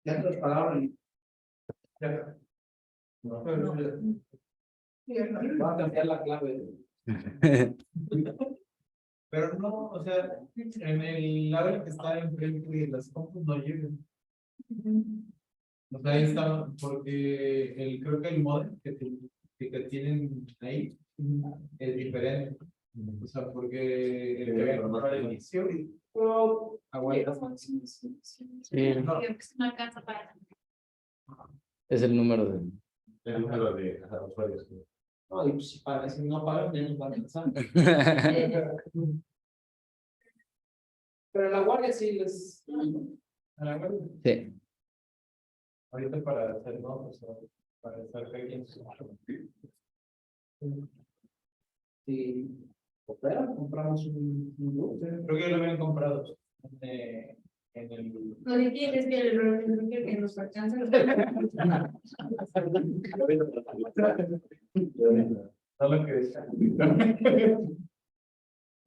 Ya otras palabras. Ya. No. Va a cambiar la clave. Pero no, o sea, en el lado que está enfrente de las compus no llegan. O sea, ahí está, porque creo que el modem que tienen ahí es diferente. O sea, porque el que había comprado al inicio aguanta. Sí. No alcanza para. Es el número de... El número de usuarios. No, y pues si para si no pagan, ya no van a alcanzar. Pero la guardia sí les. A la guardia. Sí. Ahorita para hacer notas, para estar pequeños. Sí. Opera, compramos un grupo. Creo que ya lo habían comprado. En el. Lo que quiere es que que nos alcance. No lo que decía.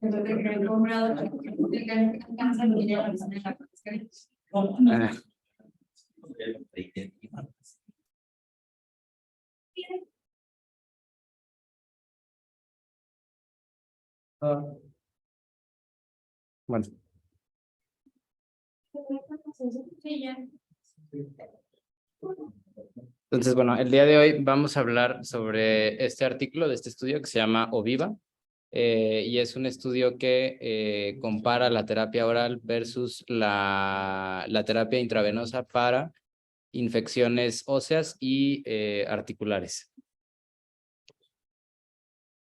Entonces, que he comprado, que alcanza y ya la Bueno. Sí, ya. Entonces, bueno, el día de hoy vamos a hablar sobre este artículo de este estudio que se llama OVIVA, y es un estudio que compara la terapia oral versus la terapia intravenosa para infecciones óseas y articulares.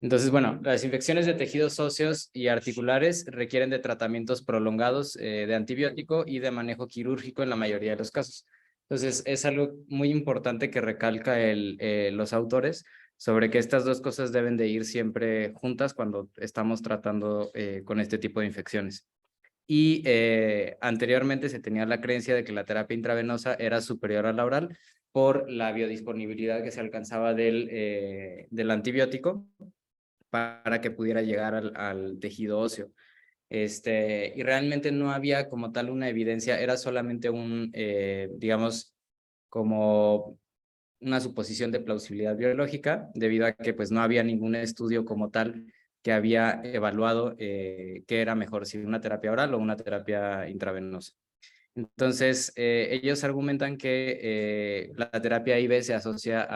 Entonces, bueno, las infecciones de tejidos óseos y articulares requieren de tratamientos prolongados de antibiótico y de manejo quirúrgico en la mayoría de los casos. Entonces, es algo muy importante que recalca los autores sobre que estas dos cosas deben de ir siempre juntas cuando estamos tratando con este tipo de infecciones. Y anteriormente se tenía la creencia de que la terapia intravenosa era superior a la oral por la biodisponibilidad que se alcanzaba del antibiótico para que pudiera llegar al tejido óseo. Y realmente no había como tal una evidencia, era solamente digamos, como una suposición de plausibilidad biológica, debido a que pues no había ningún estudio como tal que había evaluado qué era mejor, si una terapia oral o una terapia intravenosa. Entonces, ellos argumentan que la terapia IV se asocia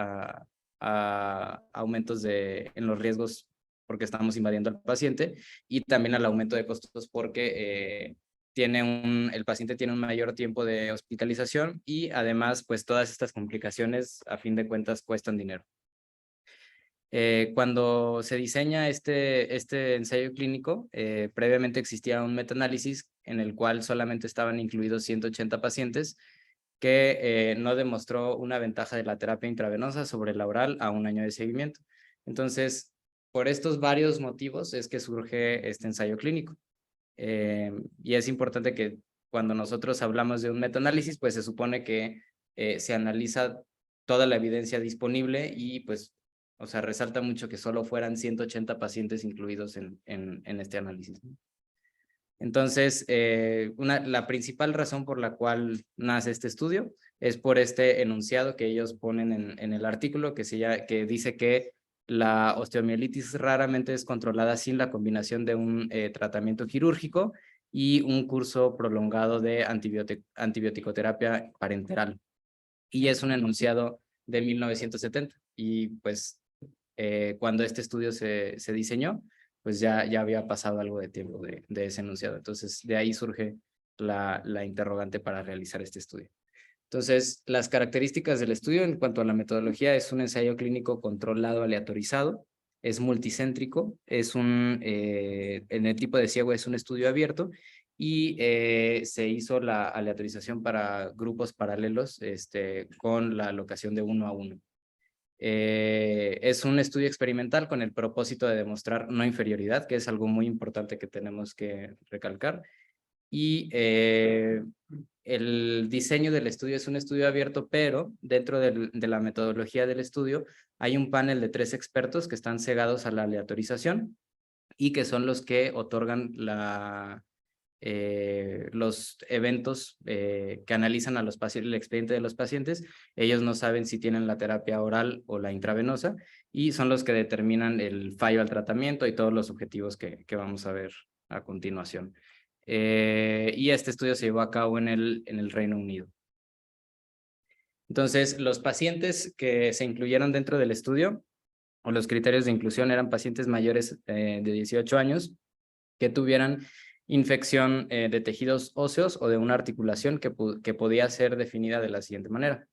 a aumentos en los riesgos porque estamos invadiendo al paciente y también al aumento de costos porque el paciente tiene un mayor tiempo de hospitalización y además, pues todas estas complicaciones a fin de cuentas cuestan dinero. Cuando se diseña este ensayo clínico, previamente existía un metaanálisis en el cual solamente estaban incluidos 180 pacientes que no demostró una ventaja de la terapia intravenosa sobre la oral a un año de seguimiento. Entonces, por estos varios motivos es que surge este ensayo clínico. Y es importante que cuando nosotros hablamos de un metaanálisis, pues se supone que se analiza toda la evidencia disponible y pues, o sea, resalta mucho que solo fueran 180 pacientes incluidos en este análisis. Entonces, la principal razón por la cual nace este estudio es por este enunciado que ellos ponen en el artículo que dice que la osteomielitis raramente es controlada sin la combinación de un tratamiento quirúrgico y un curso prolongado de antibioticoterapia parenteral. Y es un enunciado de 1970 y pues cuando este estudio se diseñó, pues ya había pasado algo de tiempo de ese enunciado. Entonces, de ahí surge la interrogante para realizar este estudio. Entonces, las características del estudio en cuanto a la metodología es un ensayo clínico controlado aleatorizado, es multicéntrico, en el tipo de ciego es un estudio abierto y se hizo la aleatorización para grupos paralelos con la alocación de 1 a 1. Es un estudio experimental con el propósito de demostrar no inferioridad, que es algo muy importante que tenemos que recalcar. Y el diseño del estudio es un estudio abierto, pero dentro de la metodología del estudio hay un panel de 3 expertos que están cegados a la aleatorización y que son los que otorgan los eventos que analizan a los pacientes, el expediente de los pacientes. Ellos no saben si tienen la terapia oral o la intravenosa y son los que determinan el fallo al tratamiento y todos los objetivos que vamos a ver a continuación. Y este estudio se llevó a cabo en el Reino Unido. Entonces, los pacientes que se incluyeron dentro del estudio, o los criterios de inclusión, eran pacientes mayores de 18 años que tuvieran infección de tejidos óseos o de una articulación que podía ser definida de la siguiente manera.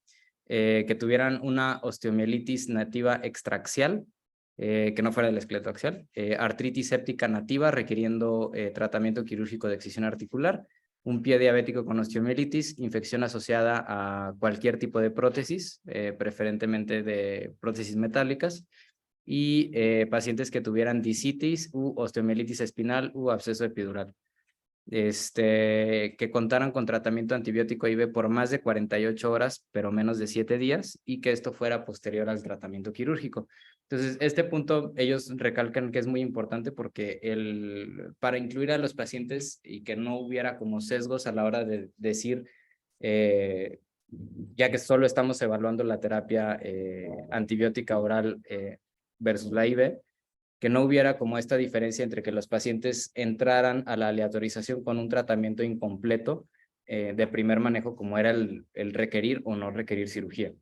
Que tuvieran una osteomielitis nativa extraaxial, que no fuera del esqueleto axial, artritis séptica nativa requiriendo tratamiento quirúrgico de excisión articular, un pie diabético con osteomielitis, infección asociada a cualquier tipo de prótesis, preferentemente de prótesis metálicas, y pacientes que tuvieran discitis u osteomielitis espinal u absceso epidural. Que contaran con tratamiento antibiótico IV por más de 48 horas, pero menos de 7 días, y que esto fuera posterior al tratamiento quirúrgico. Entonces, este punto ellos recalcan que es muy importante porque para incluir a los pacientes y que no hubiera como sesgos a la hora de decir, ya que solo estamos evaluando la terapia antibiótica oral versus la IV, que no hubiera como esta diferencia entre que los pacientes entraran a la aleatorización con un tratamiento incompleto de primer manejo, como era el requerir o no requerir cirugía.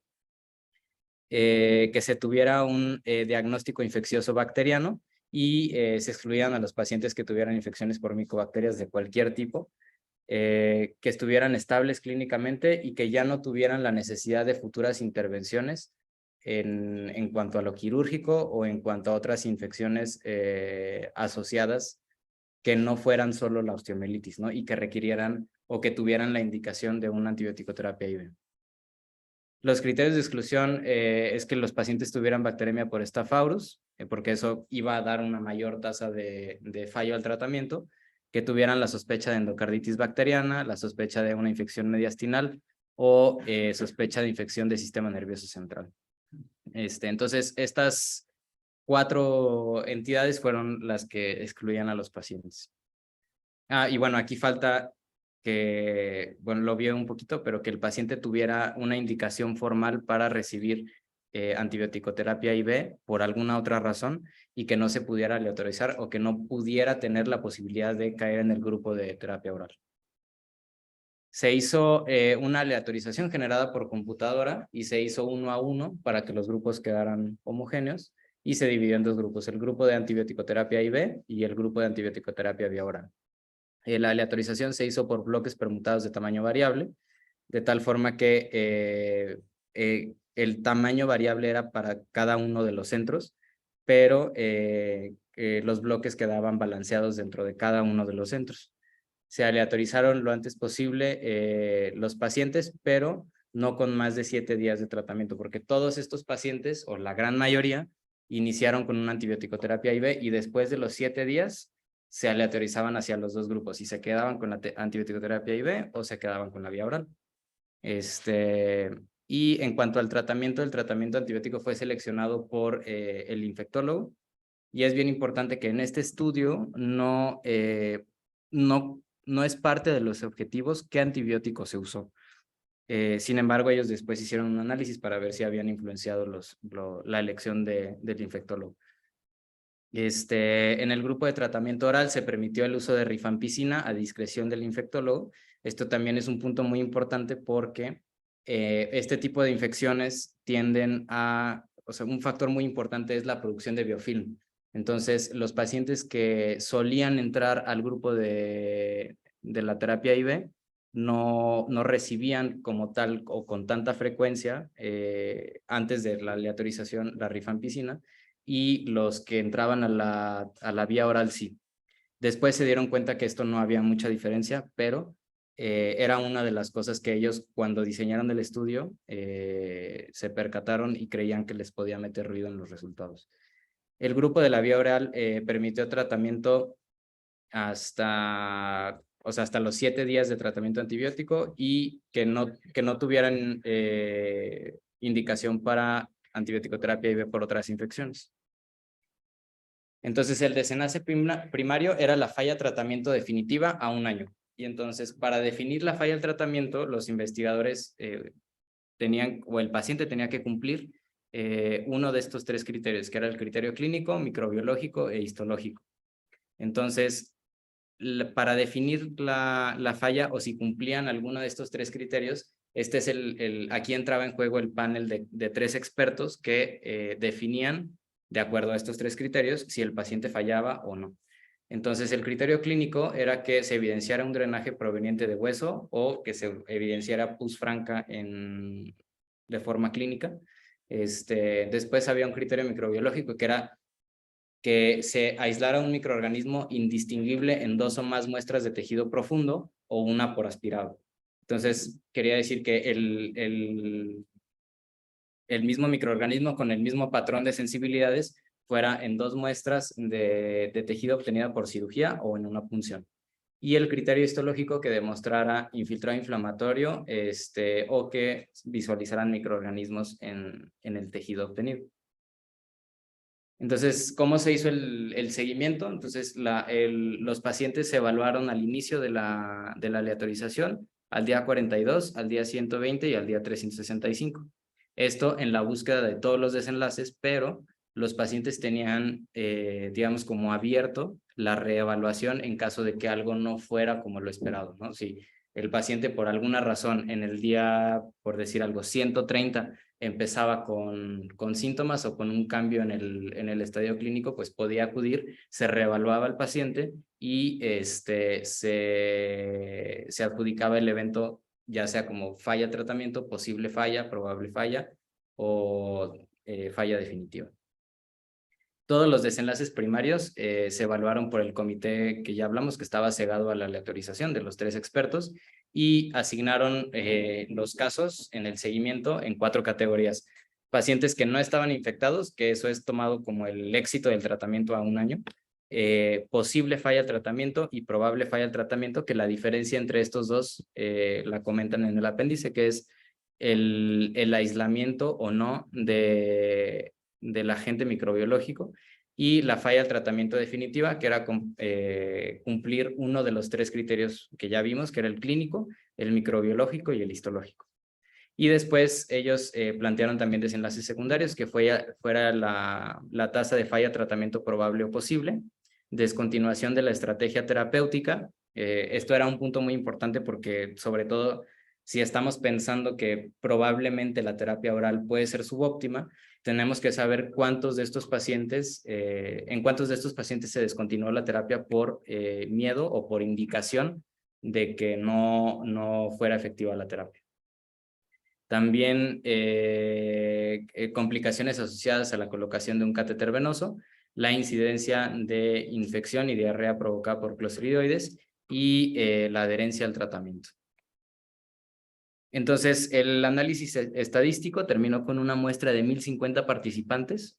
Que se tuviera un diagnóstico infeccioso bacteriano y se excluían a los pacientes que tuvieran infecciones por micobacterias de cualquier tipo, que estuvieran estables clínicamente y que ya no tuvieran la necesidad de futuras intervenciones en cuanto a lo quirúrgico o en cuanto a otras infecciones asociadas que no fueran solo la osteomielitis, ¿no? Y que requirieran o que tuvieran la indicación de una antibiótico-terapia IV. Los criterios de exclusión es que los pacientes tuvieran bacteremia por Staph aureus, porque eso iba a dar una mayor tasa de fallo al tratamiento, que tuvieran la sospecha de endocarditis bacteriana, la sospecha de una infección mediastinal o sospecha de infección del sistema nervioso central. Entonces, estas 4 entidades fueron las que excluían a los pacientes. Y bueno, aquí falta que, bueno, lo vi un poquito, pero que el paciente tuviera una indicación formal para recibir antibiótico-terapia IV por alguna otra razón y que no se pudiera aleatorizar o que no pudiera tener la posibilidad de caer en el grupo de terapia oral. Se hizo una aleatorización generada por computadora y se hizo 1 a 1 para que los grupos quedaran homogéneos y se dividió en 2 grupos, el grupo de antibiótico-terapia IV y el grupo de antibiótico-terapia vía oral. La aleatorización se hizo por bloques permutados de tamaño variable, de tal forma que el tamaño variable era para cada uno de los centros, pero los bloques quedaban balanceados dentro de cada uno de los centros. Se aleatorizaron lo antes posible los pacientes, pero no con más de 7 días de tratamiento, porque todos estos pacientes, o la gran mayoría, iniciaron con una antibiótico-terapia IV y después de los 7 días se aleatorizaban hacia los 2 grupos y se quedaban con la antibiótico-terapia IV o se quedaban con la vía oral. Y en cuanto al tratamiento, el tratamiento antibiótico fue seleccionado por el infectólogo y es bien importante que en este estudio no es parte de los objetivos qué antibiótico se usó. Sin embargo, ellos después hicieron un análisis para ver si habían influenciado la elección del infectólogo. En el grupo de tratamiento oral se permitió el uso de rifampicina a discreción del infectólogo. Esto también es un punto muy importante porque este tipo de infecciones tienden a, o sea, un factor muy importante es la producción de biofilm. Entonces, los pacientes que solían entrar al grupo de la terapia IV no recibían como tal o con tanta frecuencia antes de la aleatorización la rifampicina, y los que entraban a la vía oral sí. Después se dieron cuenta que esto no había mucha diferencia, pero era una de las cosas que ellos cuando diseñaron el estudio se percataron y creían que les podía meter ruido en los resultados. El grupo de la vía oral permitió tratamiento hasta los 7 días de tratamiento antibiótico y que no tuvieran indicación para antibiótico-terapia IV por otras infecciones. Entonces, el desenlace primario era la falla tratamiento definitiva a 1 año. Y entonces, para definir la falla del tratamiento, los investigadores tenían, o el paciente tenía que cumplir uno de estos 3 criterios, que era el criterio clínico, microbiológico e histológico. Entonces, para definir la falla o si cumplían alguno de estos 3 criterios, este es aquí entraba en juego el panel de 3 expertos que definían, de acuerdo a estos 3 criterios, si el paciente fallaba o no. Entonces, el criterio clínico era que se evidenciara un drenaje proveniente de hueso o que se evidenciara pus franca de forma clínica. Después había un criterio microbiológico que era que se aislara un microorganismo indistinguible en 2 o más muestras de tejido profundo o una por aspirado. Entonces, quería decir que el mismo microorganismo con el mismo patrón de sensibilidades fuera en 2 muestras de tejido obtenida por cirugía o en una punción. Y el criterio histológico que demostrara infiltrado inflamatorio o que visualizaran microorganismos en el tejido obtenido. Entonces, ¿cómo se hizo el seguimiento? Entonces, los pacientes se evaluaron al inicio de la aleatorización, al día 42, al día 120 y al día 365. Esto en la búsqueda de todos los desenlaces, pero los pacientes tenían, digamos, como abierto la reevaluación en caso de que algo no fuera como lo esperado, ¿no? Si el paciente por alguna razón en el día, por decir algo, 130, empezaba con síntomas o con un cambio en el estadio clínico, pues podía acudir, se reevaluaba al paciente y se adjudicaba el evento, ya sea como falla de tratamiento, posible falla, probable falla o falla definitiva. Todos los desenlaces primarios se evaluaron por el comité que ya hablamos, que estaba cegado a la aleatorización de los 3 expertos, y asignaron los casos en el seguimiento en 4 categorías. Pacientes que no estaban infectados, que eso es tomado como el éxito del tratamiento a 1 año, posible falla al tratamiento y probable falla al tratamiento, que la diferencia entre estos dos la comentan en el apéndice, que es el aislamiento o no del agente microbiológico, y la falla al tratamiento definitiva, que era cumplir uno de los 3 criterios que ya vimos, que era el clínico, el microbiológico y el histológico. Y después ellos plantearon también desenlaces secundarios, que fuera la tasa de falla tratamiento probable o posible, descontinuación de la estrategia terapéutica. Esto era un punto muy importante porque, sobre todo, si estamos pensando que probablemente la terapia oral puede ser subóptima, tenemos que saber cuántos de estos pacientes, en cuántos de estos pacientes se descontinuó la terapia por miedo o por indicación de que no fuera efectiva la terapia. También complicaciones asociadas a la colocación de un catéter venoso, la incidencia de infección y diarrea provocada por clostridioides y la adherencia al tratamiento. Entonces, el análisis estadístico terminó con una muestra de 1,050 participantes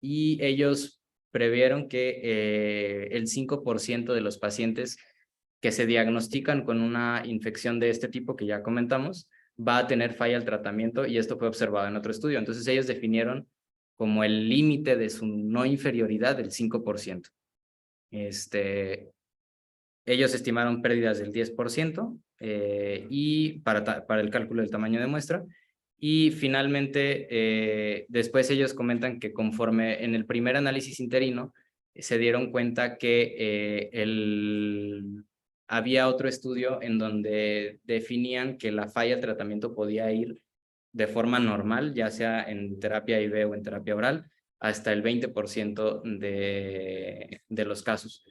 y ellos previeron que el 5% de los pacientes que se diagnostican con una infección de este tipo que ya comentamos va a tener falla al tratamiento, y esto fue observado en otro estudio. Entonces, ellos definieron como el límite de su no inferioridad del 5%. Ellos estimaron pérdidas del 10% y para el cálculo del tamaño de muestra. Y finalmente, después ellos comentan que conforme en el primer análisis interino, se dieron cuenta que había otro estudio en donde definían que la falla del tratamiento podía ir de forma normal, ya sea en terapia IV o en terapia oral, hasta el 20% de los casos.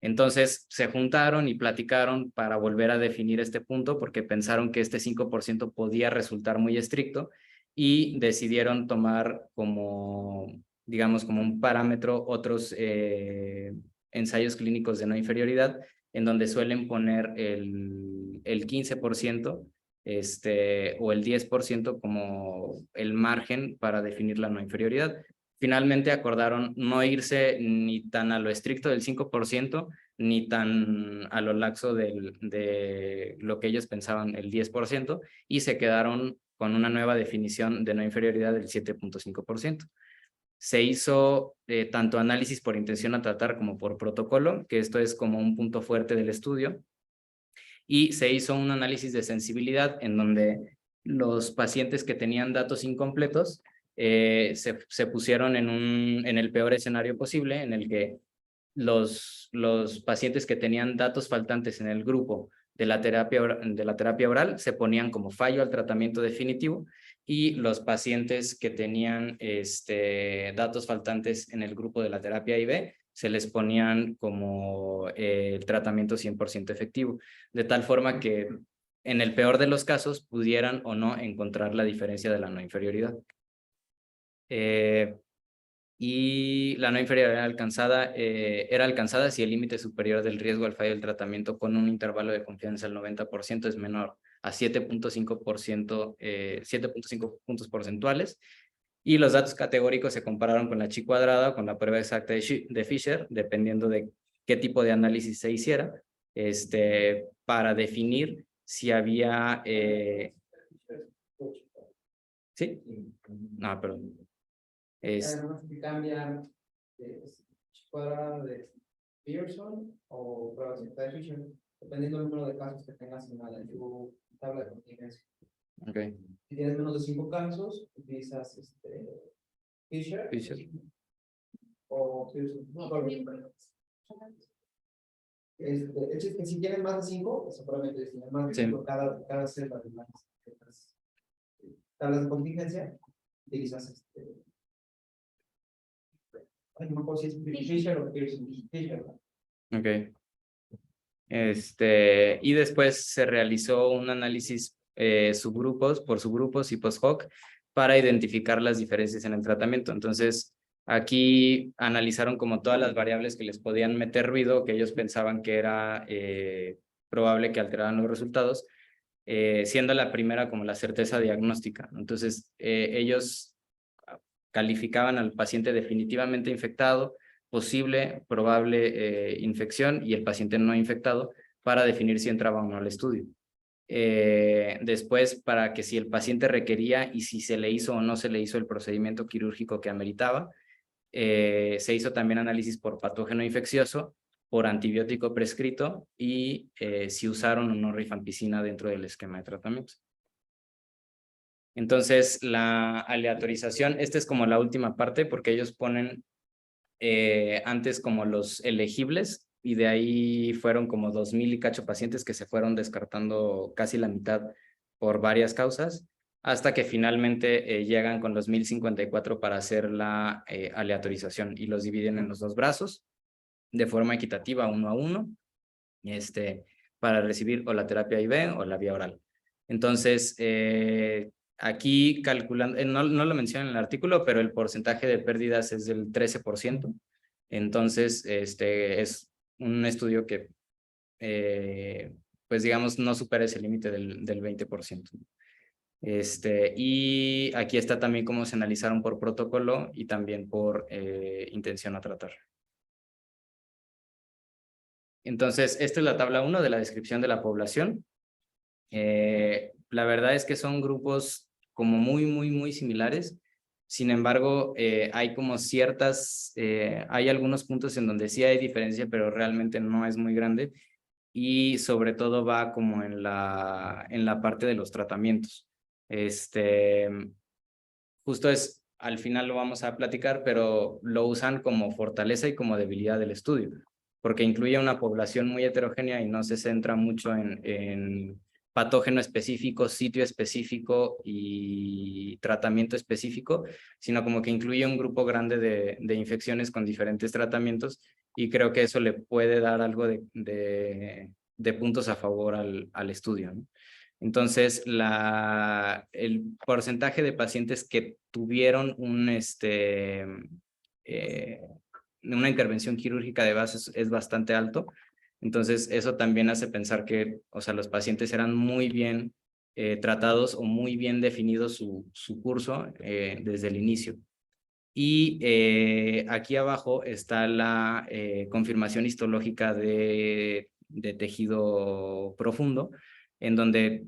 Entonces se juntaron y platicaron para volver a definir este punto, porque pensaron que este 5% podía resultar muy estricto, y decidieron tomar como, digamos, como un parámetro otros ensayos clínicos de no inferioridad, en donde suelen poner el 15% o el 10% como el margen para definir la no inferioridad. Finalmente acordaron no irse ni tan a lo estricto del 5%, ni tan a lo laxo de lo que ellos pensaban, el 10%, y se quedaron con una nueva definición de no inferioridad del 7.5%. se hizo tanto análisis por intención a tratar como por protocolo, que esto es como un punto fuerte del estudio, y se hizo un análisis de sensibilidad en donde los pacientes que tenían datos incompletos se pusieron en el peor escenario posible, en el que los pacientes que tenían datos faltantes en el grupo de la terapia oral se ponían como fallo al tratamiento definitivo, y los pacientes que tenían datos faltantes en el grupo de la terapia IV se les ponían como el tratamiento 100% efectivo, de tal forma que en el peor de los casos pudieran o no encontrar la diferencia de la no inferioridad. Y la no inferioridad era alcanzada si el límite superior del riesgo al fallo del tratamiento con un intervalo de confianza del 90% es menor a 7.5%, 7.5 puntos porcentuales, y los datos categóricos se compararon con la chi cuadrada o con la prueba exacta de Fisher, dependiendo de qué tipo de análisis se hiciera, para definir si había... ¿Sí? No, perdón. Además que cambia de cuadrada de Pearson o prueba de Fisher, dependiendo del número de casos que tengas en tu tabla de contingencia. Okay. Si tienes menos de 5 casos, utilizas Fisher o Pearson. No, es que si tienes más de 5, eso probablemente si tienes más de 5, cada celda de las tablas de contingencia, utilizas no puedo si es Fisher o Pearson. Fisher. Ok. Y después se realizó un análisis por subgrupos y post-hoc para identificar las diferencias en el tratamiento. Entonces, aquí analizaron como todas las variables que les podían meter ruido, que ellos pensaban que era probable que alteraran los resultados, siendo la primera como la certeza diagnóstica. Entonces, ellos calificaban al paciente definitivamente infectado, posible, probable infección, y el paciente no infectado, para definir si entraba o no al estudio. Después, para que si el paciente requería y si se le hizo o no se le hizo el procedimiento quirúrgico que ameritaba, se hizo también análisis por patógeno infeccioso, por antibiótico prescrito y si usaron o no rifampicina dentro del esquema de tratamiento. Entonces, la aleatorización, esta es como la última parte, porque ellos ponen antes como los elegibles, y de ahí fueron como 2,000 y cacho pacientes que se fueron descartando casi la mitad por varias causas, hasta que finalmente llegan con los 1,054 para hacer la aleatorización, y los dividen en los dos brazos de forma equitativa, 1 a 1, para recibir o la terapia IV o la vía oral. Entonces, aquí calculando, no lo menciona en el artículo, pero el porcentaje de pérdidas es del 13%. Entonces, es un estudio que, pues digamos, no supera ese límite del 20%. Y aquí está también cómo se analizaron por protocolo y también por intención a tratar. Entonces, esta es la tabla 1 de la descripción de la población. La verdad es que son grupos como muy similares. Sin embargo, hay como hay algunos puntos en donde sí hay diferencia, pero realmente no es muy grande. Y sobre todo va como en la parte de los tratamientos. Justo al final lo vamos a platicar, pero lo usan como fortaleza y como debilidad del estudio, porque incluye una población muy heterogénea y no se centra mucho en patógeno específico, sitio específico y tratamiento específico, sino como que incluye un grupo grande de infecciones con diferentes tratamientos, y creo que eso le puede dar algo de puntos a favor al estudio, ¿no? Entonces, el porcentaje de pacientes que tuvieron una intervención quirúrgica de base es bastante alto. Entonces, eso también hace pensar que, o sea, los pacientes eran muy bien tratados o muy bien definido su curso desde el inicio. Y aquí abajo está la confirmación histológica de tejido profundo, en donde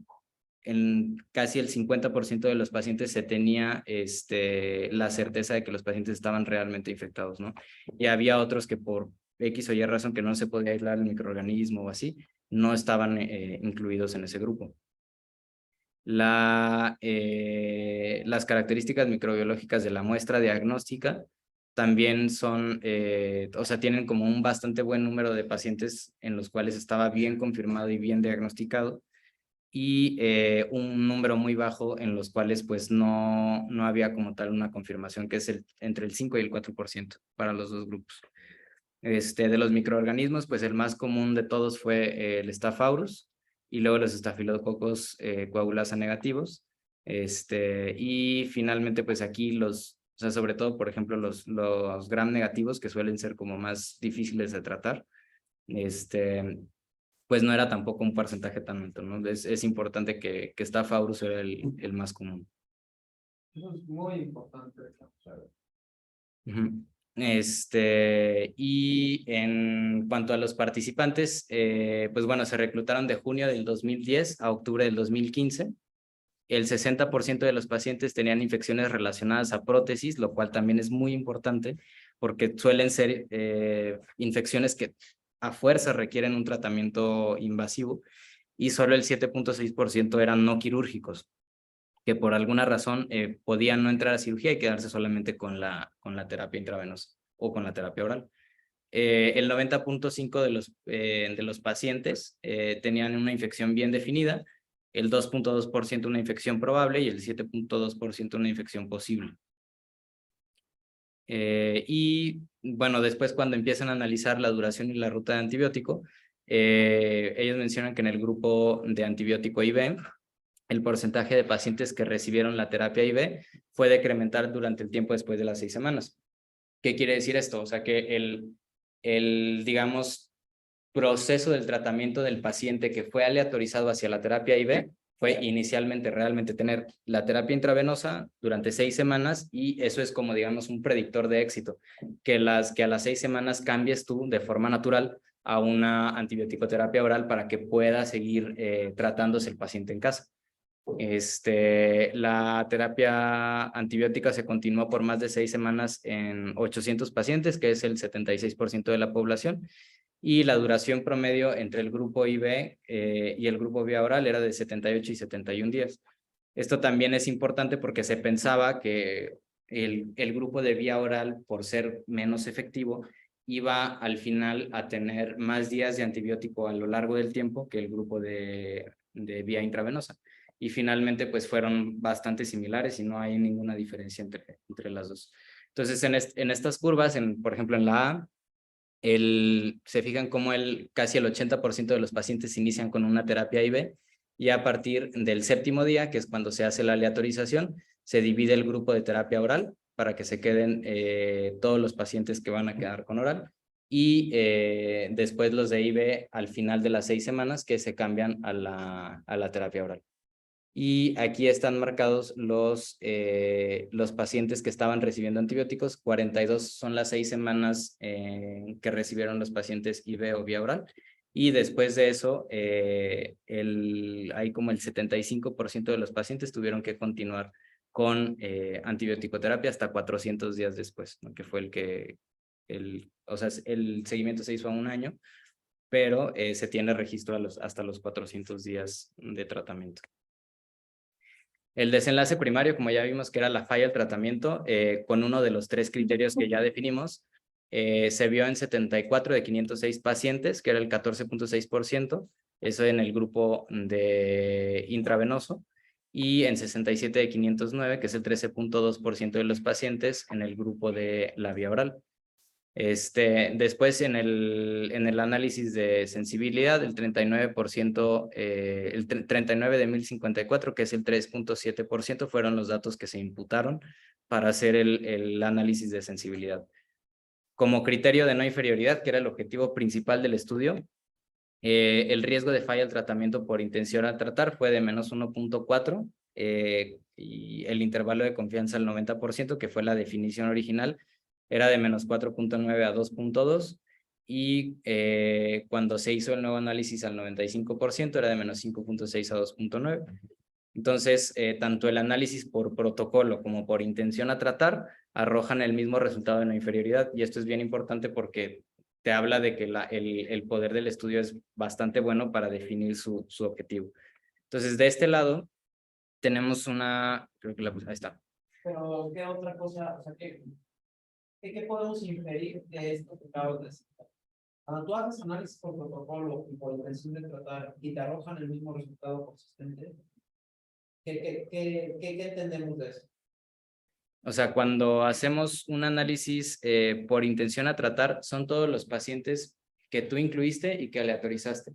en casi el 50% de los pacientes se tenía la certeza de que los pacientes estaban realmente infectados, ¿no? Y había otros que por X o Y razón que no se podía aislar el microorganismo o así, no estaban incluidos en ese grupo. Las características microbiológicas de la muestra diagnóstica también son, o sea, tienen como un bastante buen número de pacientes en los cuales estaba bien confirmado y bien diagnosticado, y un número muy bajo en los cuales pues no había como tal una confirmación, que es entre el 5 y el 4% para los dos grupos. De los microorganismos, pues el más común de todos fue el Staph aureus, y luego los estafilococos coagulasa negativos. Y finalmente, pues aquí o sea, sobre todo, por ejemplo, los gram negativos, que suelen ser como más difíciles de tratar, pues no era tampoco un porcentaje tan alto, ¿no? Es importante que Staph aureus era el más común. Eso es muy importante. ¿Sabes? Ujú. Y en cuanto a los participantes, pues bueno, se reclutaron de junio del 2010 a octubre del 2015. El 60% de los pacientes tenían infecciones relacionadas a prótesis, lo cual también es muy importante porque suelen ser infecciones que a fuerza requieren un tratamiento invasivo, y solo el 7.6% eran no quirúrgicos, que por alguna razón podían no entrar a cirugía y quedarse solamente con la terapia intravenosa o con la terapia oral. El 90.5% de los pacientes tenían una infección bien definida, el 2.2% una infección probable y el 7.2% una infección posible. Y bueno, después cuando empiezan a analizar la duración y la ruta de antibiótico, ellos mencionan que en el grupo de antibiótico IV, el porcentaje de pacientes que recibieron la terapia IV fue decrementar durante el tiempo después de las 6 semanas. ¿Qué quiere decir esto? O sea, que digamos, proceso del tratamiento del paciente que fue aleatorizado hacia la terapia IV fue inicialmente realmente tener la terapia intravenosa durante 6 semanas, y eso es como, digamos, un predictor de éxito, que a las 6 semanas cambies tú de forma natural a una antibiótico-terapia oral para que pueda seguir tratándose el paciente en casa. La terapia antibiótica se continuó por más de 6 semanas en 800 pacientes, que es el 76% de la población, y la duración promedio entre el grupo IV y el grupo vía oral era de 78 y 71 días. Esto también es importante porque se pensaba que el grupo de vía oral, por ser menos efectivo, iba al final a tener más días de antibiótico a lo largo del tiempo que el grupo de vía intravenosa. Y finalmente pues fueron bastante similares y no hay ninguna diferencia entre las dos. Entonces en estas curvas, por ejemplo en la A, se fijan como casi el 80% de los pacientes inician con una terapia IV, y a partir del 7º día, que es cuando se hace la aleatorización, se divide el grupo de terapia oral para que se queden todos los pacientes que van a quedar con oral, y después los de IV al final de las 6 semanas, que se cambian a la terapia oral. Y aquí están marcados los pacientes que estaban recibiendo antibióticos. 42 son las 6 semanas que recibieron los pacientes IV o vía oral. Y después de eso, hay como el 75% de los pacientes tuvieron que continuar con antibiótico-terapia hasta 400 días después, ¿no? Que fue o sea, el seguimiento se hizo a 1 año, pero se tiene registro hasta los 400 días de tratamiento. El desenlace primario, como ya vimos que era la falla del tratamiento, con uno de los 3 criterios que ya definimos, se vio en 74 de 506 pacientes, que era el 14.6%, eso en el grupo de intravenoso, y en 67 de 509, que es el 13.2% de los pacientes en el grupo de la vía oral. Después en el análisis de sensibilidad, el 39%, el 39 de 1054, que es el 3.7%, fueron los datos que se imputaron para hacer el análisis de sensibilidad. Como criterio de no inferioridad, que era el objetivo principal del estudio, el riesgo de falla al tratamiento por intención a tratar fue de menos 1.4, y el intervalo de confianza al 90%, que fue la definición original, era de menos 4.9 a 2.2, y cuando se hizo el nuevo análisis al 95% era de menos 5.6 a 2.9. Entonces, tanto el análisis por protocolo como por intención a tratar arrojan el mismo resultado de no inferioridad. Y esto es bien importante porque te habla de que el poder del estudio es bastante bueno para definir su objetivo. Entonces, de este lado, tenemos una... Creo que ahí está. Pero, ¿qué otra cosa? O sea, ¿qué podemos inferir de esto que acabas de decir? Cuando tú haces análisis por protocolo y por intención de tratar y te arrojan el mismo resultado consistente, ¿qué entendemos de eso? O sea, cuando hacemos un análisis por intención a tratar, son todos los pacientes que tú incluiste y que aleatorizaste,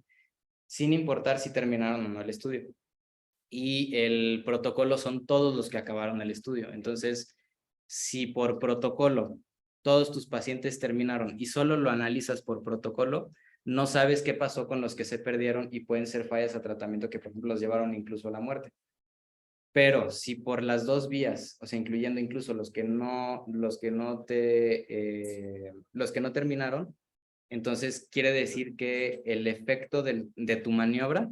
sin importar si terminaron o no el estudio. Y el protocolo son todos los que acabaron el estudio. Entonces, si por protocolo todos tus pacientes terminaron y solo lo analizas por protocolo, no sabes qué pasó con los que se perdieron y pueden ser fallas a tratamiento que, por ejemplo, los llevaron incluso a la muerte. Pero si por las dos vías, o sea, incluyendo incluso los que no terminaron, entonces quiere decir que el efecto de tu maniobra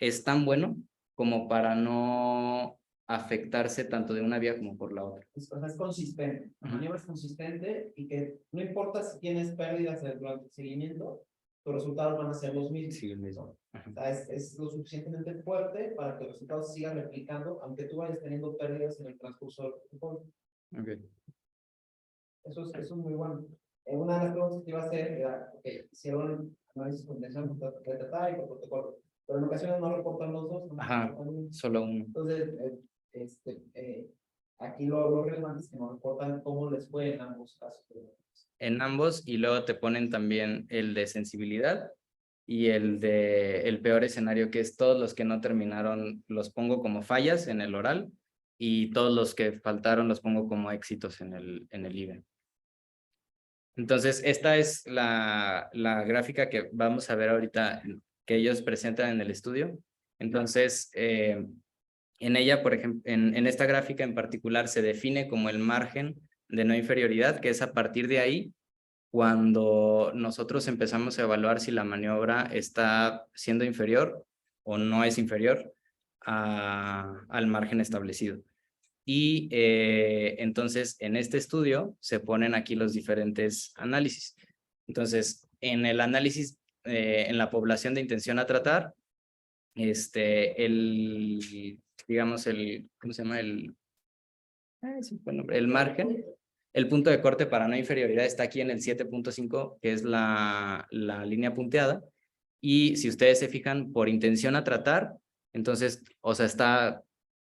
es tan bueno como para no afectarse tanto de una vía como por la otra. O sea, es consistente, la Ajá. maniobra es consistente y que no importa si tienes pérdidas durante el seguimiento, tus resultados van a ser los mismos. Sí, el mismo. Ajá. O sea, es lo suficientemente fuerte para que los resultados se sigan replicando, aunque tú vayas teniendo pérdidas en el transcurso del protocolo. Okay. Eso es muy bueno. Una de las preguntas que iba a hacer era, ok, hicieron análisis con intención de tratar y por protocolo, pero en ocasiones no reportan los dos. No Ajá, reportan uno. solo uno. Entonces, aquí lo relevante es que nos reportan cómo les fue en ambos casos. En ambos, y luego te ponen también el de sensibilidad y el peor escenario, que es todos los que no terminaron, los pongo como fallas en el oral, y todos los que faltaron los pongo como éxitos en el IBE. Entonces, esta es la gráfica que vamos a ver ahorita, que ellos presentan en el estudio. Entonces, en ella, por ejemplo, en esta gráfica en particular, se define como el margen de no inferioridad, que es a partir de ahí cuando nosotros empezamos a evaluar si la maniobra está siendo inferior o no es inferior al margen establecido. Y entonces en este estudio se ponen aquí los diferentes análisis. Entonces, en el análisis en la población de intención a tratar, digamos, ¿cómo se llama? El margen, el punto de corte para no inferioridad está aquí en el 7.5, que es la línea punteada. Y si ustedes se fijan, por intención a tratar, entonces, o sea, está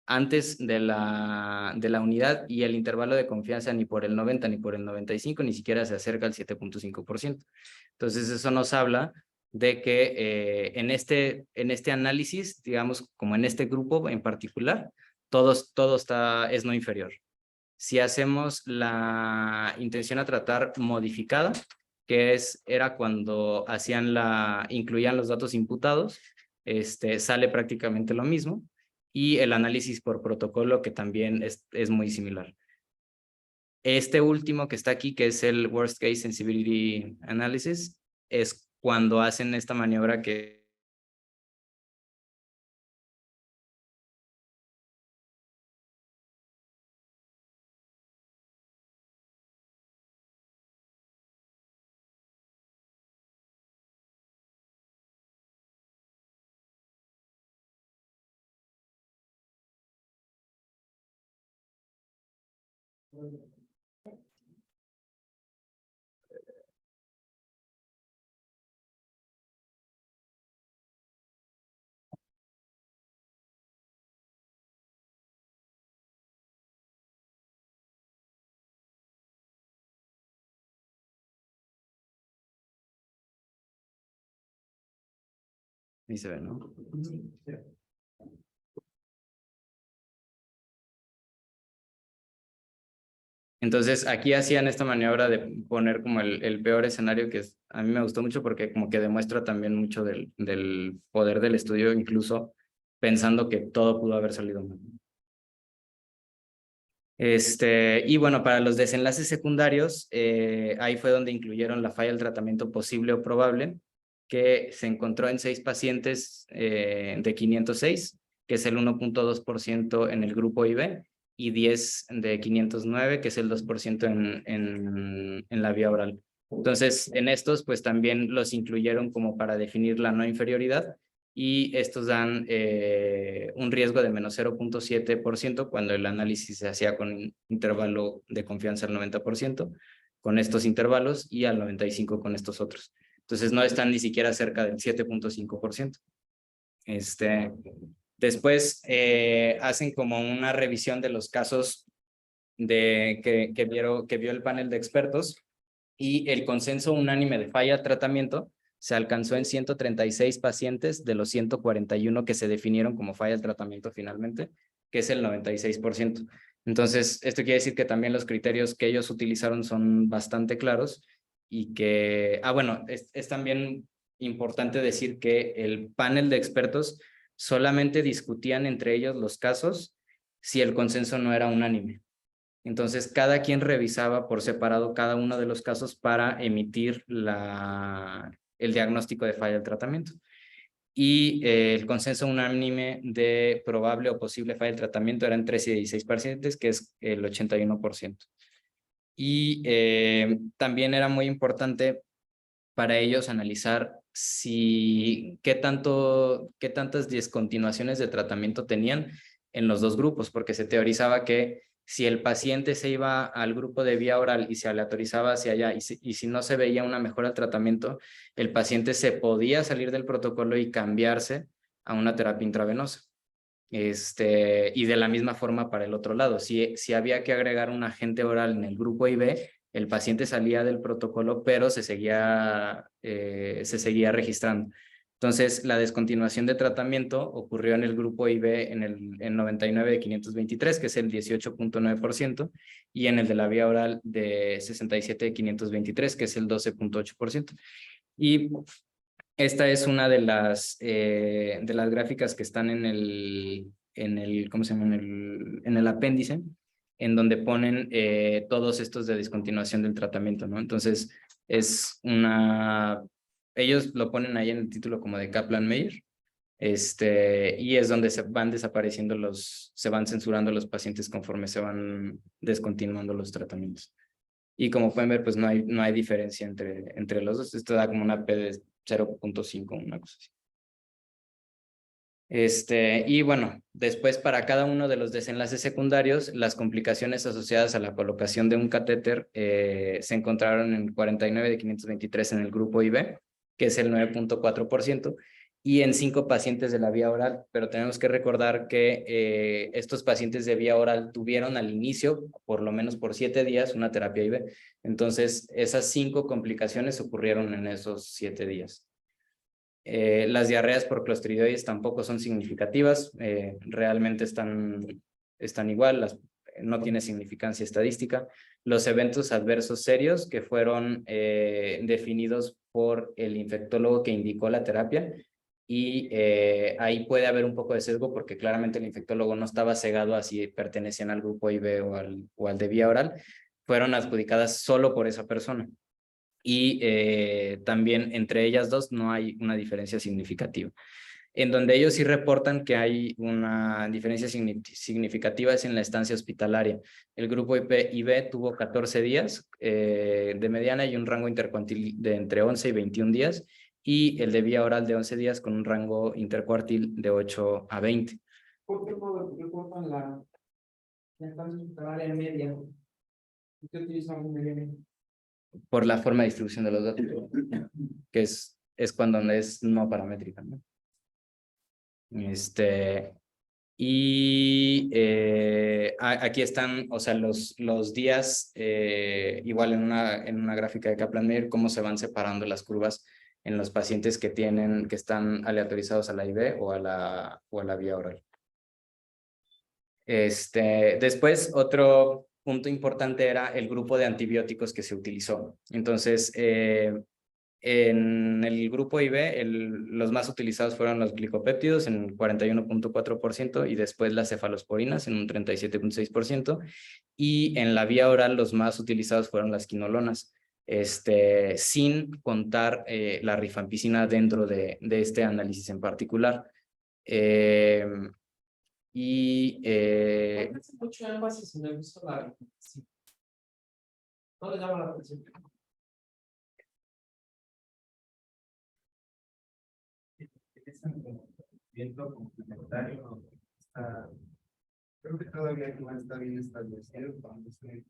antes de la unidad, y el intervalo de confianza ni por el 90 ni por el 95 ni siquiera se acerca al 7.5%. Entonces, eso nos habla de que en este análisis, digamos, como en este grupo en particular, todo es no inferior. Si hacemos la intención a tratar modificada, que era cuando incluían los datos imputados, sale prácticamente lo mismo, y el análisis por protocolo, que también es muy similar. Este último que está aquí, que es el Worst Case Sensibility Analysis, es cuando hacen esta maniobra que ahí se ve, ¿no? Entonces, aquí hacían esta maniobra de poner como el peor escenario, que a mí me gustó mucho porque como que demuestra también mucho del poder del estudio, incluso pensando que todo pudo haber salido mal. Y bueno, para los desenlaces secundarios, ahí fue donde incluyeron la falla del tratamiento posible o probable, que se encontró en 6 pacientes de 506, que es el 1.2% en el grupo IB, y 10 de 509, que es el 2% en la vía oral. Entonces, en estos, pues también los incluyeron como para definir la no inferioridad, y estos dan un riesgo de menos 0.7% cuando el análisis se hacía con intervalo de confianza al 90%, con estos intervalos, y al 95% con estos otros. Entonces, no están ni siquiera cerca del 7.5%. Después hacen como una revisión de los casos que vio el panel de expertos, y el consenso unánime de falla de tratamiento se alcanzó en 136 pacientes de los 141 que se definieron como falla de tratamiento finalmente, que es el 96%. Entonces, esto quiere decir que también los criterios que ellos utilizaron son bastante claros, y que, bueno, es también importante decir que el panel de expertos solamente discutían entre ellos los casos si el consenso no era unánime. Entonces, cada quien revisaba por separado cada uno de los casos para emitir el diagnóstico de falla del tratamiento. Y el consenso unánime de probable o posible falla del tratamiento eran 13 y 16 pacientes, que es el 81%. Y también era muy importante para ellos analizar qué tantas discontinuaciones de tratamiento tenían en los dos grupos, porque se teorizaba que si el paciente se iba al grupo de vía oral y se aleatorizaba hacia allá, y si no se veía una mejora al tratamiento, el paciente se podía salir del protocolo y cambiarse a una terapia intravenosa. Y de la misma forma para el otro lado, si había que agregar un agente oral en el grupo IB, el paciente salía del protocolo, pero se seguía registrando. Entonces, la descontinuación de tratamiento ocurrió en el grupo IB en 99 de 523, que es el 18.9%, y en el de la vía oral de 67 de 523, que es el 12.8%. Y esta es una de las gráficas que están en el ¿cómo se llama? En el apéndice, en donde ponen todos estos de discontinuación del tratamiento, ¿no? Entonces, ellos lo ponen ahí en el título como de Kaplan-Meier, y es donde se van censurando los pacientes conforme se van descontinuando los tratamientos. Y como pueden ver, pues no hay diferencia entre los dos. Esto da como una P de 0.5, una cosa así. Y bueno, después para cada uno de los desenlaces secundarios, las complicaciones asociadas a la colocación de un catéter se encontraron en 49 de 523 en el grupo IB, que es el 9.4%, y en 5 pacientes de la vía oral, pero tenemos que recordar que estos pacientes de vía oral tuvieron al inicio, por lo menos por 7 días, una terapia IB. Entonces, esas 5 complicaciones ocurrieron en esos 7 días. Las diarreas por clostridioides tampoco son significativas, realmente están igual, no tiene significancia estadística. Los eventos adversos serios que fueron definidos por el infectólogo que indicó la terapia, y ahí puede haber un poco de sesgo porque claramente el infectólogo no estaba cegado a si pertenecían al grupo IB o al de vía oral, fueron adjudicadas solo por esa persona. Y también entre ellas dos no hay una diferencia significativa. En donde ellos sí reportan que hay una diferencia significativa es en la estancia hospitalaria. El grupo IB tuvo 14 días de mediana y un rango intercuartil de entre 11 y 21 días, y el de vía oral de 11 días con un rango intercuartil de 8 a 20. ¿Por qué reportan la estancia hospitalaria media? ¿Por qué utilizamos media? Por la forma de distribución de los datos, que es cuando es no paramétrica, ¿no? Y aquí están, o sea, los días, igual en una gráfica de Kaplan-Meier, cómo se van separando las curvas en los pacientes que están aleatorizados a la IB o a la vía oral. Después, otro punto importante era el grupo de antibióticos que se utilizó. Entonces, en el grupo IB, los más utilizados fueron los glicopéptidos en 41.4%, y después las cefalosporinas en un 37.6%, y en la vía oral los más utilizados fueron las quinolonas, sin contar la rifampicina dentro de este análisis en particular. y Hace mucho énfasis en el uso de la rifampicina. No le llama la atención. Viendo complementario, está, creo que todavía no está bien establecido cuando se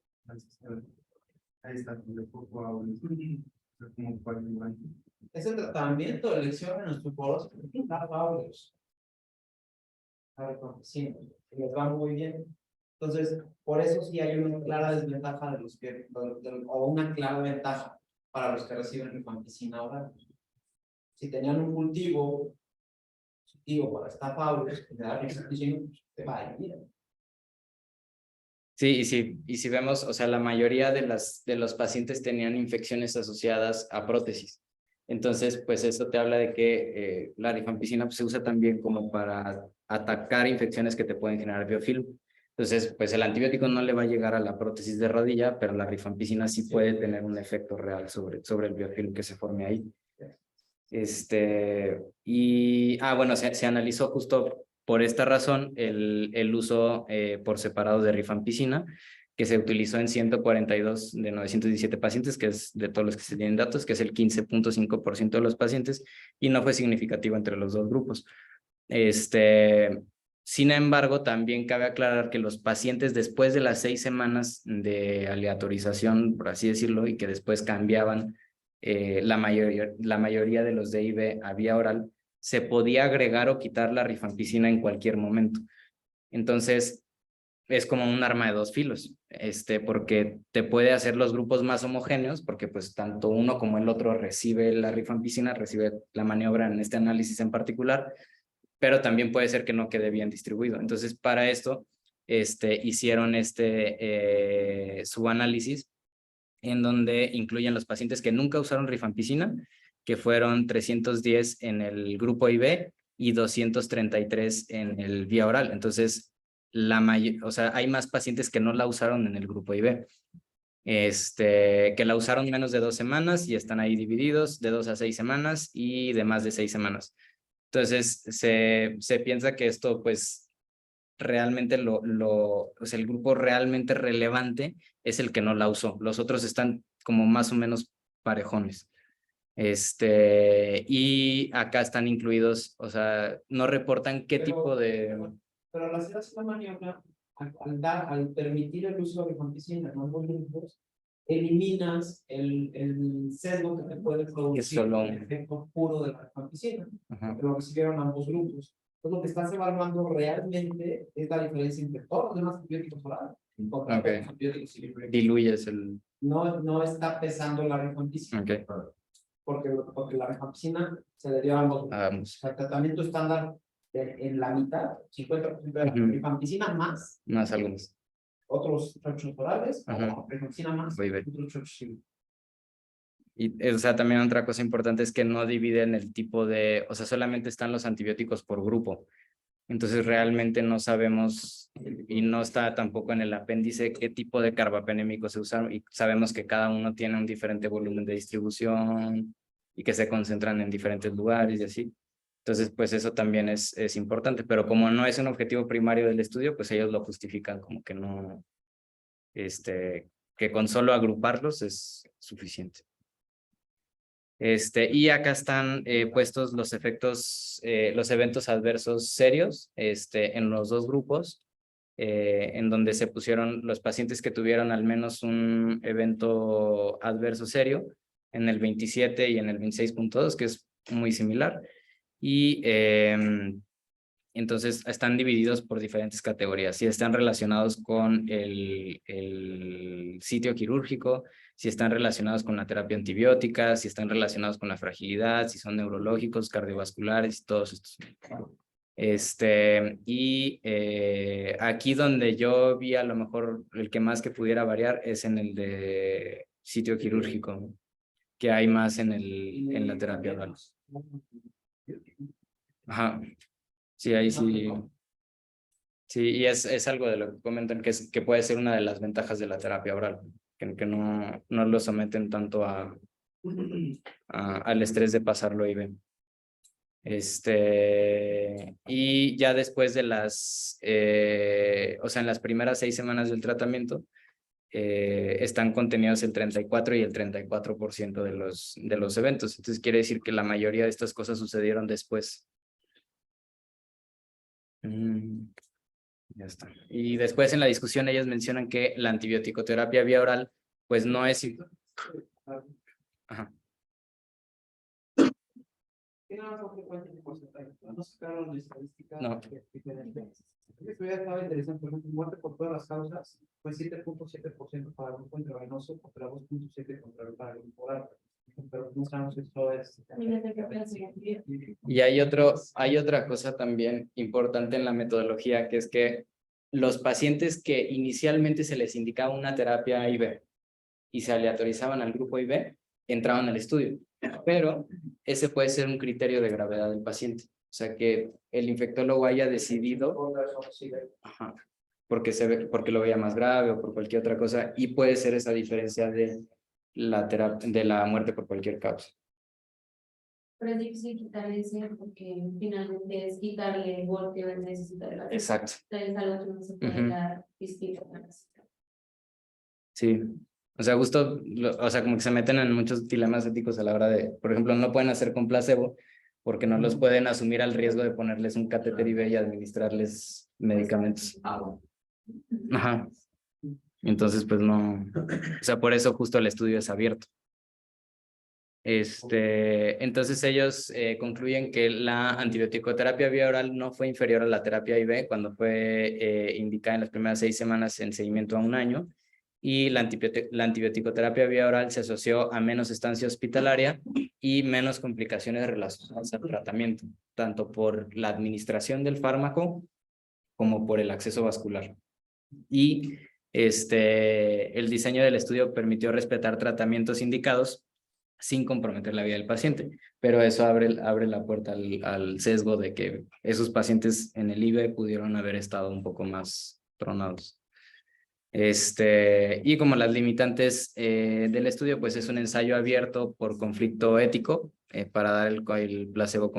ahí está donde poco habla, como para el Ese tratamiento de elección en nuestro poros da varios. A ver, sí, les va muy bien. Entonces, por eso sí hay una clara desventaja de los que, o una clara ventaja para los que reciben rifampicina oral. Si tenían un cultivo positivo para Staph aureus, le da rifampicina, te va a ir bien. sí, y si vemos, o sea, la mayoría de los pacientes tenían infecciones asociadas a prótesis. Entonces, pues eso te habla de que la rifampicina pues, se usa también como para atacar infecciones que te pueden generar biofilm. Entonces, pues el antibiótico no le va a llegar a la prótesis de rodilla, pero la rifampicina sí puede tener un efecto real sobre el biofilm que se forme ahí. Bueno, se analizó justo por esta razón el uso por separado de rifampicina, que se utilizó en 142 de 917 pacientes, que es de todos los que se tienen datos, que es el 15.5% de los pacientes, y no fue significativo entre los dos grupos. Sin embargo, también cabe aclarar que los pacientes después de las 6 semanas de aleatorización, por así decirlo, y que después cambiaban la mayoría de los DIB a vía oral, se podía agregar o quitar la rifampicina en cualquier momento. Entonces, es como un arma de dos filos, porque te puede hacer los grupos más homogéneos, porque pues tanto uno como el otro recibe la rifampicina, recibe la maniobra en este análisis en particular, pero también puede ser que no quede bien distribuido. Entonces, para esto, hicieron subanálisis en donde incluyen los pacientes que nunca usaron rifampicina, que fueron 310 en el grupo IB y 233 en el vía oral. Entonces, o sea, hay más pacientes que no la usaron en el grupo IB, que la usaron menos de 2 semanas y están ahí divididos de 2 a 6 semanas y de más de 6 semanas. Entonces, se piensa que esto, pues, realmente o sea, el grupo realmente relevante es el que no la usó. Los otros están como más o menos parejones. Y acá están incluidos, o sea, no reportan qué tipo de... Pero al hacer esta maniobra, al permitir el uso de rifampicina en ambos grupos, eliminas el sesgo que te puede producir solo el efecto puro de la rifampicina, Ajá. que lo recibieron ambos grupos. Entonces, lo que estás evaluando realmente es la diferencia entre todos los demás antibióticos orales. Okay. Diluyes el... No está pesando la rifampicina. Okay. Porque la rifampicina se le dio a ambos. O sea, el tratamiento estándar en la mitad, 50% de la rifampicina más algunos. otros chochos orales, Ajá. rifampicina más Voy a ver. otros chochos. Y, o sea, también otra cosa importante es que no dividen el tipo de, o sea, solamente están los antibióticos por grupo. Entonces realmente no sabemos y no está tampoco en el apéndice qué tipo de carbapenémicos se usan, y sabemos que cada uno tiene un diferente volumen de distribución y que se concentran en diferentes lugares y así. Entonces, pues eso también es importante, pero como no es un objetivo primario del estudio, pues ellos lo justifican como que no, que con solo agruparlos es suficiente. Y acá están puestos los efectos, los eventos adversos serios, en los dos grupos, en donde se pusieron los pacientes que tuvieron al menos un evento adverso serio, en el 27 y en el 26.2, que es muy similar. Y entonces están divididos por diferentes categorías, si están relacionados con el sitio quirúrgico, si están relacionados con la terapia antibiótica, si están relacionados con la fragilidad, si son neurológicos, cardiovasculares y todos estos. Aquí donde yo vi a lo mejor el que más que pudiera variar es en el de sitio quirúrgico, que hay más en la terapia oral. Ajá. Sí, ahí sí. Sí, y es algo de lo que comentan que puede ser una de las ventajas de la terapia oral, que no lo someten tanto al estrés de pasarlo IV. Y ya después de las, o sea, en las primeras 6 semanas del tratamiento, están contenidos el 34 y el 34% de los eventos. Entonces quiere decir que la mayoría de estas cosas sucedieron después. Ya está. Y después en la discusión ellos mencionan que la antibioticoterapia vía oral pues no es... Ajá. ¿Qué nada más frecuente en porcentaje? No sacaron la estadística. No. Esto ya estaba interesante, por ejemplo, muerte por todas las causas fue 7.7% para el grupo intravenoso contra 2.7% contra el para el grupo oral. Pero no sabemos si esto es. Y hay otra cosa también importante en la metodología, que es que los pacientes que inicialmente se les indicaba una terapia IV y se aleatorizaban al grupo IV, entraban al estudio. Pero ese puede ser un criterio de gravedad del paciente. O sea, que el infectólogo haya decidido, ajá, porque lo veía más grave o por cualquier otra cosa, y puede ser esa diferencia de la muerte por cualquier causa. Pero es difícil quitarle ese porque finalmente es quitarle el volteo en necesidad de la Exacto. es algo que no se puede dar distinto. Sí. O sea, justo, o sea, como que se meten en muchos dilemas éticos a la hora de, por ejemplo, no pueden hacer con placebo porque no los pueden asumir al riesgo de ponerles un catéter IV y administrarles medicamentos. Ajá. Entonces, pues no, o sea, por eso justo el estudio es abierto. Entonces ellos concluyen que la antibioticoterapia vía oral no fue inferior a la terapia IV cuando fue indicada en las primeras 6 semanas en seguimiento a 1 año, y la antibioticoterapia vía oral se asoció a menos estancia hospitalaria y menos complicaciones relacionadas al tratamiento, tanto por la administración del fármaco como por el acceso vascular. Y el diseño del estudio permitió respetar tratamientos indicados sin comprometer la vida del paciente, pero eso abre la puerta al sesgo de que esos pacientes en el IV pudieron haber estado un poco más tronados. Y como las limitantes del estudio, pues es un ensayo abierto por conflicto ético para dar el placebo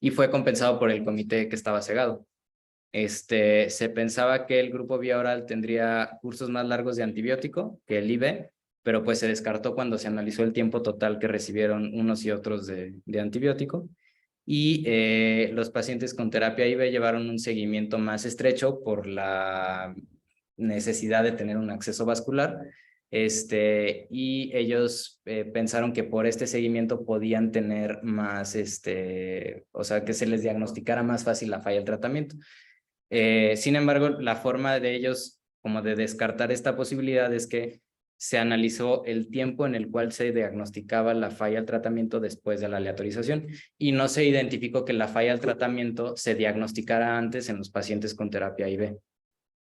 y fue compensado por el comité que estaba cegado. Se pensaba que el grupo vía oral tendría cursos más largos de antibiótico que el IV, pero pues se descartó cuando se analizó el tiempo total que recibieron unos y otros de antibiótico. Y los pacientes con terapia IV llevaron un seguimiento más estrecho por la necesidad de tener un acceso vascular. Y ellos pensaron que por este seguimiento podían tener más, o sea, que se les diagnosticara más fácil la falla del tratamiento. Sin embargo, la forma de ellos como de descartar esta posibilidad es que se analizó el tiempo en el cual se diagnosticaba la falla al tratamiento después de la aleatorización y no se identificó que la falla al tratamiento se diagnosticara antes en los pacientes con terapia IV.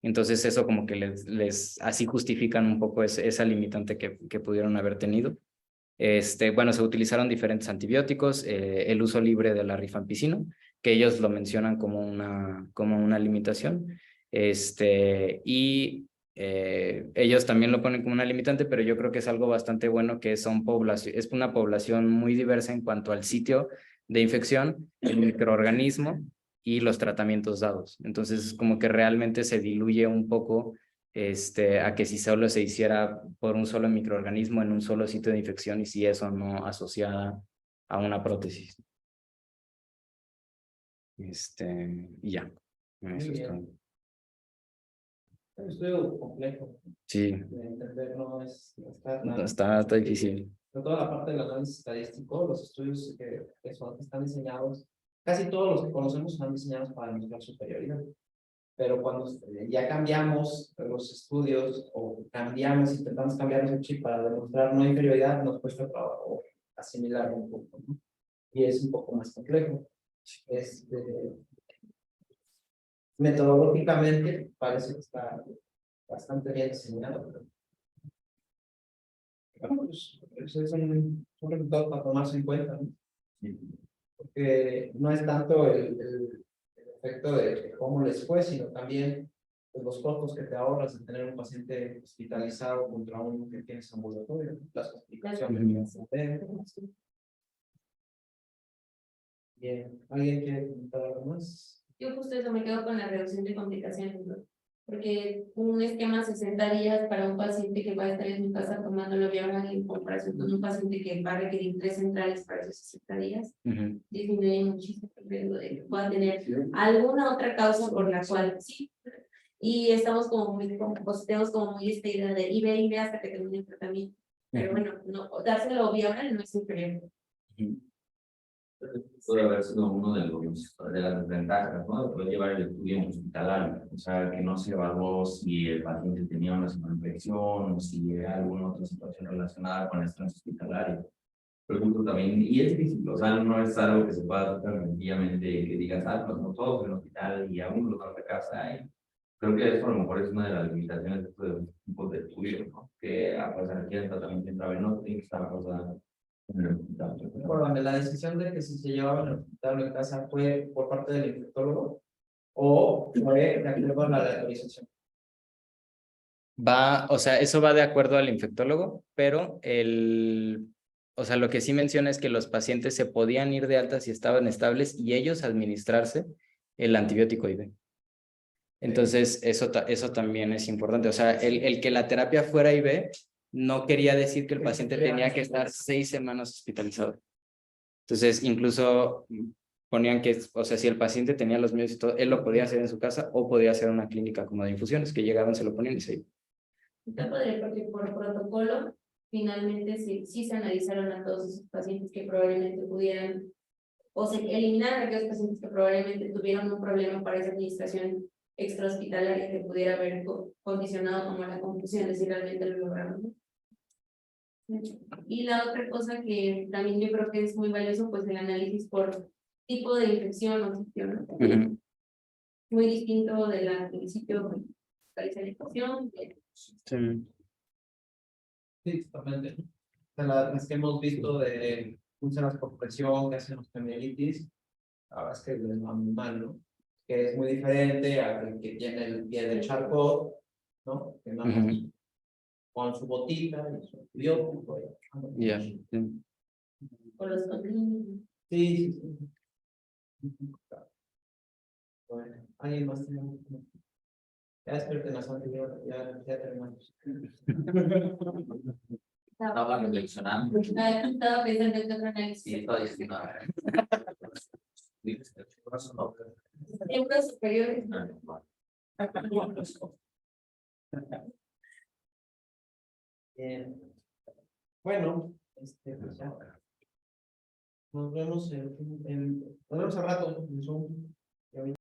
Entonces eso como que les así justifican un poco esa limitante que pudieron haber tenido. Bueno, se utilizaron diferentes antibióticos, el uso libre de la rifampicina, que ellos lo mencionan como una limitación, y ellos también lo ponen como una limitante, pero yo creo que es algo bastante bueno que es una población muy diversa en cuanto al sitio de infección, el microorganismo y los tratamientos dados. Entonces, como que realmente se diluye un poco a que si solo se hiciera por un solo microorganismo en un solo sitio de infección y si eso no asociada a una prótesis. Y ya. Eso es todo. Es un estudio complejo Sí, de entender, no está tan. está difícil. Toda la parte del análisis estadístico, los estudios que están diseñados, casi todos los que conocemos están diseñados para demostrar superioridad. Pero cuando ya cambiamos los estudios o intentamos cambiar ese chip para demostrar no inferioridad, nos cuesta trabajo asimilar un poco, ¿no? Y es un poco más complejo. Metodológicamente parece que está bastante bien diseñado, pero bueno, pues, es un resultado para tomarse en cuenta, ¿no? Porque no es tanto el efecto de cómo les fue, sino también pues, los costos que te ahorras de tener un paciente hospitalizado contra uno que tienes ambulatorio, las complicaciones. Bien, ¿alguien quiere comentar algo más? Yo justo eso me quedo con la reducción de complicaciones, ¿no? Porque un esquema 60 días para un paciente que va a estar en su casa tomándolo Viagra en comparación con un paciente que va a requerir 3 centrales para esos 60 días, disminuye muchísimo el riesgo de que pueda tener alguna otra causa por la cual sí. Y estamos como muy, pues, tenemos como muy esta idea de y ve hasta que termine el tratamiento. Pero bueno, no, dárselo Viagra no es inferior. Puede haber sido uno de las desventajas, ¿no? De poder llevar el estudio hospitalario, o sea, que no se evaluó si el paciente tenía una infección o si era alguna otra situación relacionada con el estrés hospitalario. Pero justo también, y es difícil, o sea, no es algo que se pueda tratar sencillamente que digas, ah, pues no todos en el hospital y a uno lo de casa. Y creo que eso a lo mejor es una de las limitaciones de estos tipos de estudios, ¿no? Que a pesar de que el tratamiento intravenoso tiene que estar acordado en el hospital. Perdón, la decisión de que si se llevaba al hospital o en casa fue por parte del infectólogo o fue de acuerdo con la autorización. O sea, eso va de acuerdo al infectólogo, pero o sea, lo que sí menciona es que los pacientes se podían ir de alta si estaban estables y ellos administrarse el antibiótico IV. Entonces, eso también es importante. O sea, el que la terapia fuera IV no quería decir que el paciente tenía que estar 6 semanas hospitalizado. Entonces, incluso ponían que, o sea, si el paciente tenía los medios y todo, él lo podía hacer en su casa o podía hacer en una clínica como de infusiones, que llegaban, se lo ponían y se iban. Está padre porque por protocolo, finalmente sí se analizaron a todos esos pacientes que probablemente pudieran, o se eliminaron a aquellos pacientes que probablemente tuvieron un problema para esa administración extrahospitalaria que pudiera haber condicionado como la confusión, de si realmente lo lograron, ¿no? Y la otra cosa que también yo creo que es muy valioso, pues el análisis por tipo de infección o sitio, ¿no? Muy distinto del principio de la infección. Sí. Sí, totalmente. De las que hemos visto de úlceras por presión que hacen los gemelitis, la verdad es que les va muy mal, ¿no? Que es muy diferente al que tiene el pie del charcot, ¿no? Que nada más con su botita y su antibiótico. Ya. Por los contenidos. Sí, sí, sí. Bueno, ¿alguien más tiene? Ya despierten las antibióticos, ya terminamos. Estaba reflexionando. Estaba pensando en otro análisis. Sí, estoy diciendo. Miembros superiores. Bien. Bueno, pues ya. Nos vemos nos vemos al rato en Zoom.